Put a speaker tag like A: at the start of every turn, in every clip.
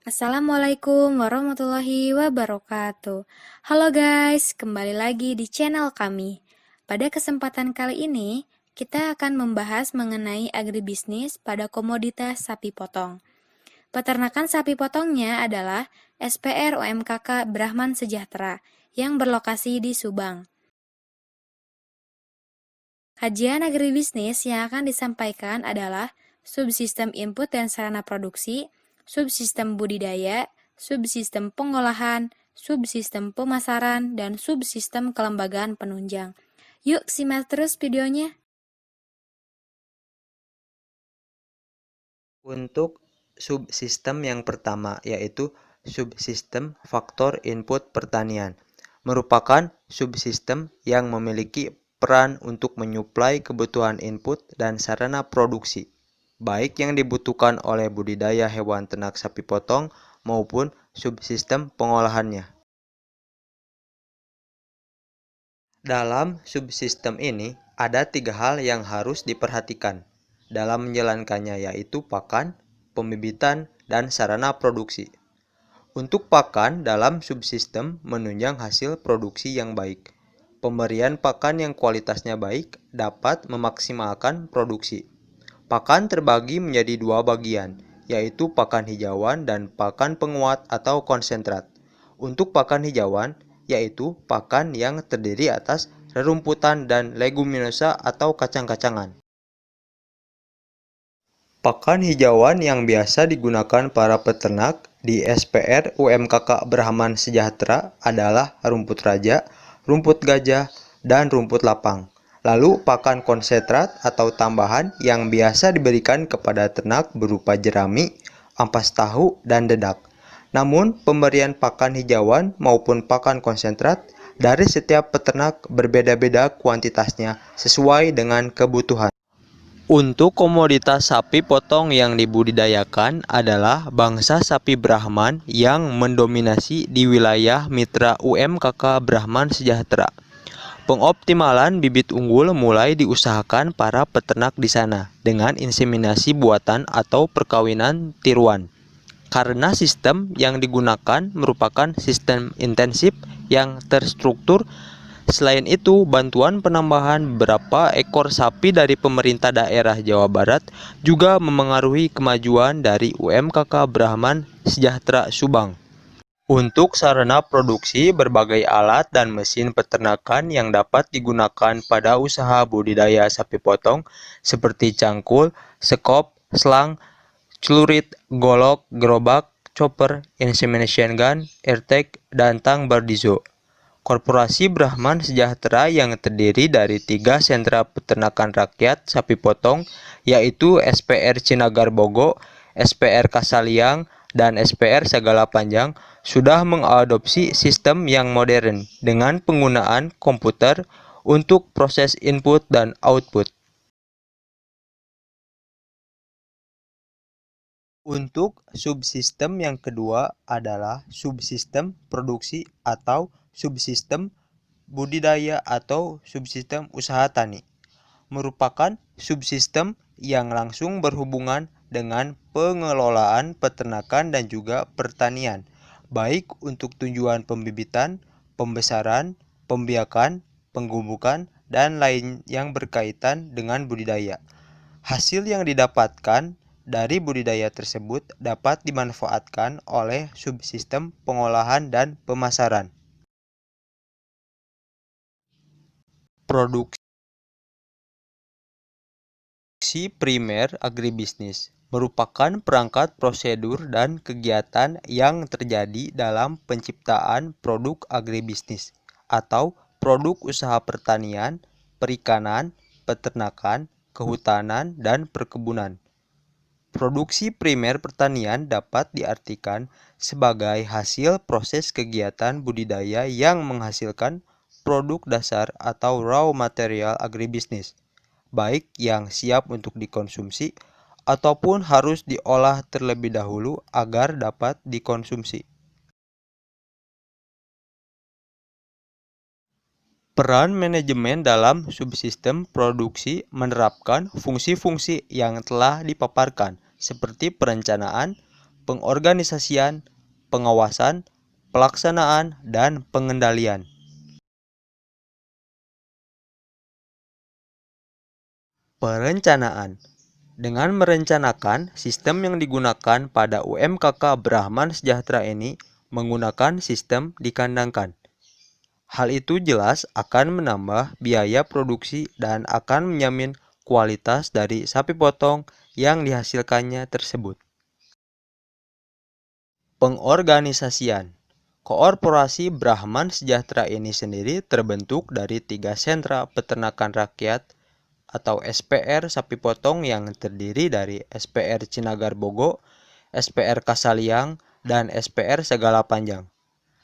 A: Assalamualaikum warahmatullahi wabarakatuh. Halo guys, kembali lagi di channel kami. Pada kesempatan kali ini, kita akan membahas mengenai agribisnis pada komoditas sapi potong. Peternakan sapi potongnya adalah SPR UMKK Brahman Sejahtera yang berlokasi di Subang. Kajian agribisnis yang akan disampaikan adalah subsistem input dan sarana produksi, subsistem budidaya, subsistem pengolahan, subsistem pemasaran, dan subsistem kelembagaan penunjang. Yuk simak terus videonya.
B: Untuk subsistem yang pertama yaitu subsistem faktor input pertanian, merupakan subsistem yang memiliki peran untuk menyuplai kebutuhan input dan sarana produksi, baik yang dibutuhkan oleh budidaya hewan ternak sapi potong maupun subsistem pengolahannya. Dalam subsistem ini, ada 3 hal yang harus diperhatikan dalam menjalankannya, yaitu pakan, pembibitan, dan sarana produksi. Untuk pakan, dalam subsistem menunjang hasil produksi yang baik. Pemberian pakan yang kualitasnya baik dapat memaksimalkan produksi. Pakan terbagi menjadi 2 bagian, yaitu pakan hijauan dan pakan penguat atau konsentrat. Untuk pakan hijauan, yaitu pakan yang terdiri atas rerumputan dan leguminosa atau kacang-kacangan. Pakan hijauan yang biasa digunakan para peternak di SPR UMKK Brahman Sejahtera adalah rumput raja, rumput gajah, dan rumput lapang. Lalu pakan konsentrat atau tambahan yang biasa diberikan kepada ternak berupa jerami, ampas tahu, dan dedak. Namun, pemberian pakan hijauan maupun pakan konsentrat dari setiap peternak berbeda-beda kuantitasnya sesuai dengan kebutuhan. Untuk komoditas sapi potong yang dibudidayakan adalah bangsa sapi Brahman yang mendominasi di wilayah mitra UMKK Brahman Sejahtera. Pengoptimalan bibit unggul mulai diusahakan para peternak di sana dengan inseminasi buatan atau perkawinan tiruan. Karena sistem yang digunakan merupakan sistem intensif yang terstruktur. Selain itu, bantuan penambahan beberapa ekor sapi dari pemerintah daerah Jawa Barat juga memengaruhi kemajuan dari UMKK Brahman Sejahtera Subang. Untuk sarana produksi, berbagai alat dan mesin peternakan yang dapat digunakan pada usaha budidaya sapi potong seperti cangkul, sekop, selang, celurit, golok, gerobak, chopper, insemination gun, airtag, dan tang bardizo. Korporasi Brahman Sejahtera yang terdiri dari 3 sentra peternakan rakyat sapi potong, yaitu SPR Cinagar Bogo, SPR Kasaliang, dan SPR Sagala Panjang, sudah mengadopsi sistem yang modern dengan penggunaan komputer untuk proses input dan output. Untuk subsistem yang kedua adalah subsistem produksi atau subsistem budidaya atau subsistem usaha tani. Merupakan subsistem yang langsung berhubungan dengan pengelolaan peternakan dan juga pertanian, baik untuk tujuan pembibitan, pembesaran, pembiakan, penggubukan, dan lain yang berkaitan dengan budidaya. Hasil yang didapatkan dari budidaya tersebut dapat dimanfaatkan oleh subsistem pengolahan dan pemasaran. Produksi primer agribisnis merupakan perangkat prosedur dan kegiatan yang terjadi dalam penciptaan produk agribisnis atau produk usaha pertanian, perikanan, peternakan, kehutanan, dan perkebunan. Produksi primer pertanian dapat diartikan sebagai hasil proses kegiatan budidaya yang menghasilkan produk dasar atau raw material agribisnis, baik yang siap untuk dikonsumsi ataupun harus diolah terlebih dahulu agar dapat dikonsumsi. Peran manajemen dalam subsistem produksi menerapkan fungsi-fungsi yang telah dipaparkan, seperti perencanaan, pengorganisasian, pengawasan, pelaksanaan, dan pengendalian. Perencanaan. Dengan merencanakan, sistem yang digunakan pada UMKK Brahman Sejahtera ini menggunakan sistem dikandangkan. Hal itu jelas akan menambah biaya produksi dan akan menjamin kualitas dari sapi potong yang dihasilkannya tersebut. Pengorganisasian. Koorporasi Brahman Sejahtera ini sendiri terbentuk dari 3 sentra peternakan rakyat atau SPR sapi potong yang terdiri dari SPR Cinagar Bogo, SPR Kasaliang, dan SPR Segala Panjang.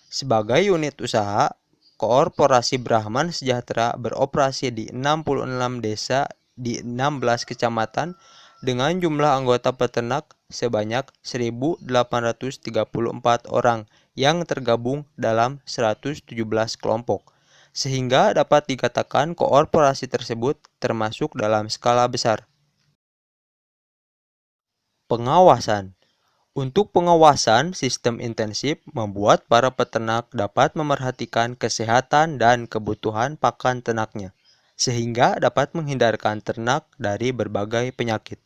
B: Sebagai unit usaha, Koorporasi Brahman Sejahtera beroperasi di 66 desa di 16 kecamatan dengan jumlah anggota peternak sebanyak 1.834 orang yang tergabung dalam 117 kelompok, sehingga dapat dikatakan koorporasi tersebut termasuk dalam skala besar. Pengawasan. Untuk pengawasan sistem intensif membuat para peternak dapat memerhatikan kesehatan dan kebutuhan pakan ternaknya, sehingga dapat menghindarkan ternak dari berbagai penyakit.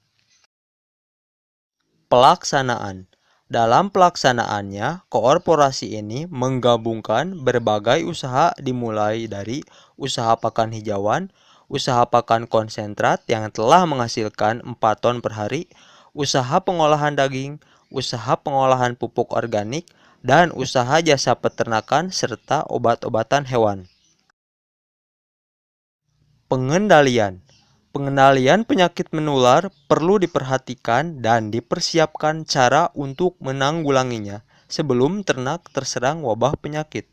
B: Pelaksanaan. Dalam pelaksanaannya, koorporasi ini menggabungkan berbagai usaha dimulai dari usaha pakan hijauan, usaha pakan konsentrat yang telah menghasilkan 4 ton per hari, usaha pengolahan daging, usaha pengolahan pupuk organik, dan usaha jasa peternakan serta obat-obatan hewan. Pengendalian. Pengendalian penyakit menular perlu diperhatikan dan dipersiapkan cara untuk menanggulanginya sebelum ternak terserang wabah penyakit.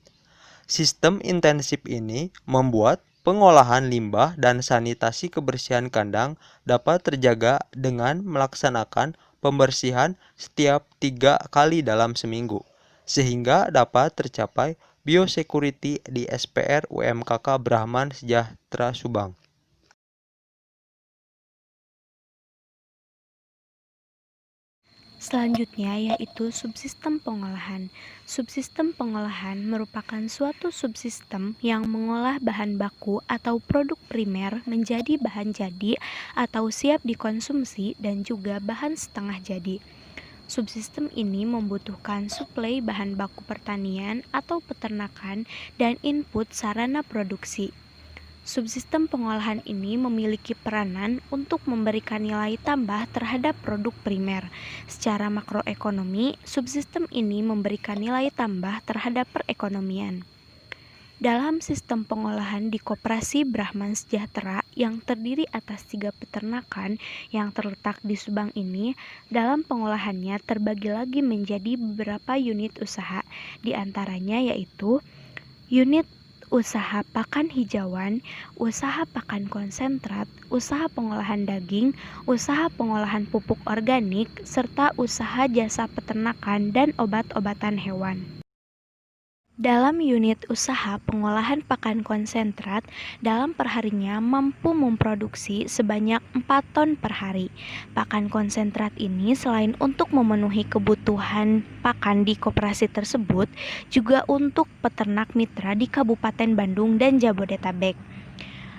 B: Sistem intensif ini membuat pengolahan limbah dan sanitasi kebersihan kandang dapat terjaga dengan melaksanakan pembersihan setiap 3 kali dalam seminggu, sehingga dapat tercapai biosecurity di SPR UMKK Brahman Sejahtera Subang.
A: Selanjutnya yaitu subsistem pengolahan. Subsistem pengolahan merupakan suatu subsistem yang mengolah bahan baku atau produk primer menjadi bahan jadi atau siap dikonsumsi dan juga bahan setengah jadi. Subsistem ini membutuhkan suplai bahan baku pertanian atau peternakan dan input sarana produksi. Subsistem pengolahan ini memiliki peranan untuk memberikan nilai tambah terhadap produk primer. Secara makroekonomi, subsistem ini memberikan nilai tambah terhadap perekonomian. Dalam sistem pengolahan di Koperasi Brahman Sejahtera yang terdiri atas 3 peternakan yang terletak di Subang ini, dalam pengolahannya terbagi lagi menjadi beberapa unit usaha, di antaranya yaitu unit usaha pakan hijauan, usaha pakan konsentrat, usaha pengolahan daging, usaha pengolahan pupuk organik, serta usaha jasa peternakan dan obat-obatan hewan. Dalam unit usaha pengolahan pakan konsentrat, dalam perharinya mampu memproduksi sebanyak 4 ton per hari. Pakan konsentrat ini selain untuk memenuhi kebutuhan pakan di koperasi tersebut, juga untuk peternak mitra di Kabupaten Bandung dan Jabodetabek.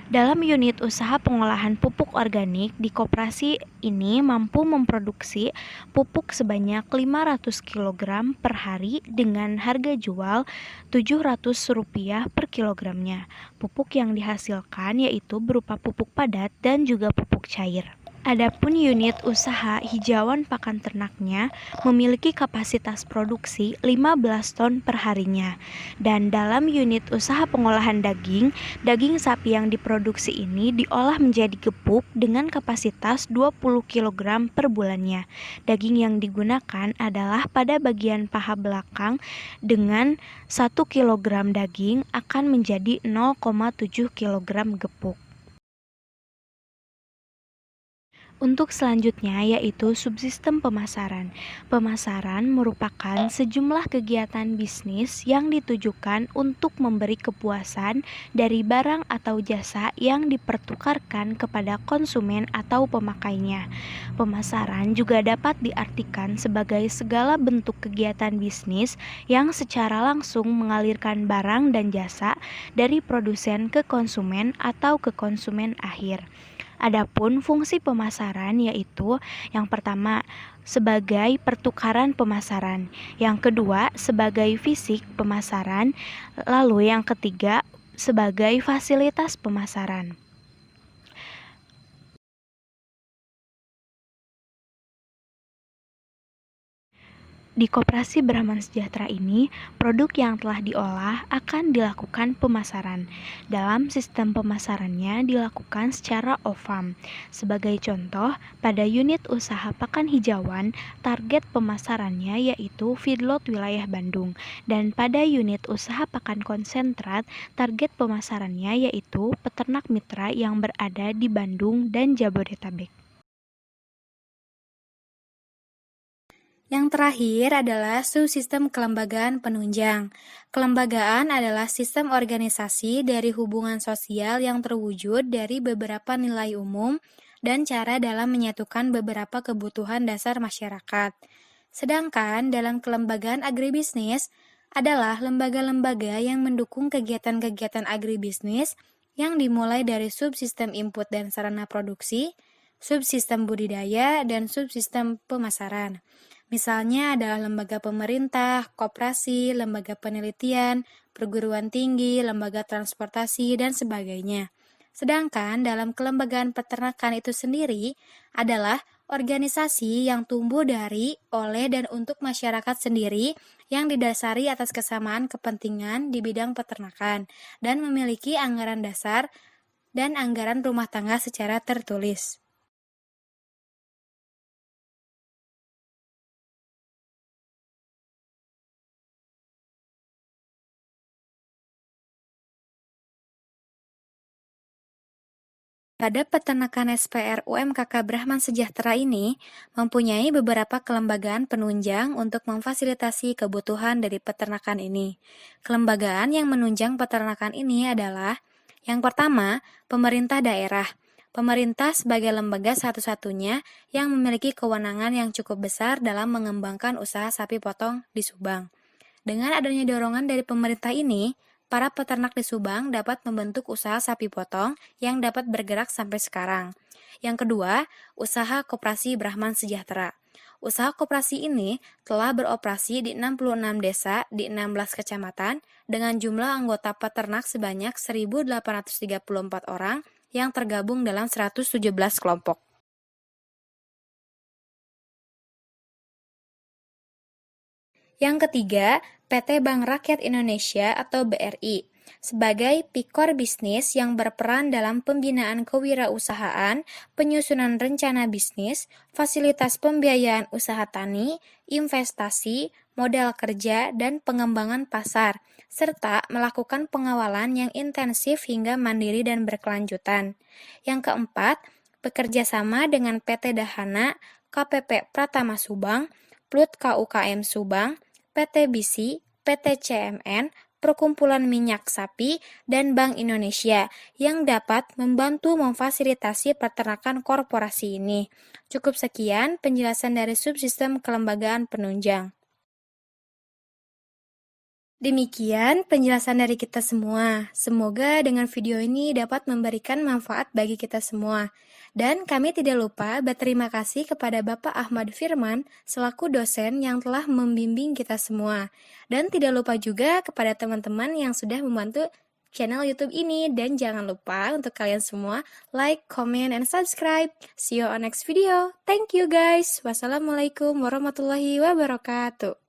A: Dalam unit usaha pengolahan pupuk organik di koperasi ini mampu memproduksi pupuk sebanyak 500 kg per hari dengan harga jual Rp700 per kilogramnya. Pupuk yang dihasilkan yaitu berupa pupuk padat dan juga pupuk cair. Adapun unit usaha hijauan pakan ternaknya memiliki kapasitas produksi 15 ton per harinya. Dan dalam unit usaha pengolahan daging, daging sapi yang diproduksi ini diolah menjadi gepuk dengan kapasitas 20 kg per bulannya. Daging yang digunakan adalah pada bagian paha belakang dengan 1 kg daging akan menjadi 0,7 kg gepuk.
C: Untuk selanjutnya yaitu subsistem pemasaran. Pemasaran merupakan sejumlah kegiatan bisnis yang ditujukan untuk memberi kepuasan dari barang atau jasa yang dipertukarkan kepada konsumen atau pemakainya. Pemasaran juga dapat diartikan sebagai segala bentuk kegiatan bisnis yang secara langsung mengalirkan barang dan jasa dari produsen ke konsumen atau ke konsumen akhir. Adapun fungsi pemasaran yaitu yang pertama sebagai pertukaran pemasaran, yang kedua sebagai fisik pemasaran, lalu yang ketiga sebagai fasilitas pemasaran. Di Koperasi Brahman Sejahtera ini, produk yang telah diolah akan dilakukan pemasaran. Dalam sistem pemasarannya dilakukan secara off-farm. Sebagai contoh, pada unit usaha pakan hijauan, target pemasarannya yaitu feedlot wilayah Bandung. Dan pada unit usaha pakan konsentrat, target pemasarannya yaitu peternak mitra yang berada di Bandung dan Jabodetabek.
A: Yang terakhir adalah subsistem kelembagaan penunjang. Kelembagaan adalah sistem organisasi dari hubungan sosial yang terwujud dari beberapa nilai umum dan cara dalam menyatukan beberapa kebutuhan dasar masyarakat. Sedangkan dalam kelembagaan agribisnis adalah lembaga-lembaga yang mendukung kegiatan-kegiatan agribisnis yang dimulai dari subsistem input dan sarana produksi, subsistem budidaya, dan subsistem pemasaran. Misalnya adalah lembaga pemerintah, koperasi, lembaga penelitian, perguruan tinggi, lembaga transportasi, dan sebagainya. Sedangkan dalam kelembagaan peternakan itu sendiri adalah organisasi yang tumbuh dari, oleh, dan untuk masyarakat sendiri yang didasari atas kesamaan kepentingan di bidang peternakan dan memiliki anggaran dasar dan anggaran rumah tangga secara tertulis. Pada peternakan SPR UMKK Brahman Sejahtera ini mempunyai beberapa kelembagaan penunjang untuk memfasilitasi kebutuhan dari peternakan ini. Kelembagaan yang menunjang peternakan ini adalah yang pertama, pemerintah daerah. Pemerintah sebagai lembaga satu-satunya yang memiliki kewenangan yang cukup besar dalam mengembangkan usaha sapi potong di Subang. Dengan adanya dorongan dari pemerintah ini, para peternak di Subang dapat membentuk usaha sapi potong yang dapat bergerak sampai sekarang. Yang kedua, usaha koperasi Brahman Sejahtera. Usaha koperasi ini telah beroperasi di 66 desa di 16 kecamatan dengan jumlah anggota peternak sebanyak 1.834 orang yang tergabung dalam 117 kelompok. Yang ketiga, PT Bank Rakyat Indonesia atau BRI sebagai pikor bisnis yang berperan dalam pembinaan kewirausahaan, penyusunan rencana bisnis, fasilitas pembiayaan usaha tani, investasi, modal kerja, dan pengembangan pasar, serta melakukan pengawalan yang intensif hingga mandiri dan berkelanjutan. Yang keempat, bekerja sama dengan PT Dahana, KPP Pratama Subang, Plut KUKM Subang, PT BISI, PT CMN, Perkumpulan Minyak Sapi, dan Bank Indonesia yang dapat membantu memfasilitasi peternakan korporasi ini. Cukup sekian penjelasan dari subsistem kelembagaan penunjang. Demikian penjelasan dari kita semua. Semoga dengan video ini dapat memberikan manfaat bagi kita semua. Dan kami tidak lupa berterima kasih kepada Bapak Ahmad Firman selaku dosen yang telah membimbing kita semua. Dan tidak lupa juga kepada teman-teman yang sudah membantu channel YouTube ini. Dan jangan lupa untuk kalian semua like, comment, and subscribe. See you on next video. Thank you guys. Wassalamualaikum warahmatullahi wabarakatuh.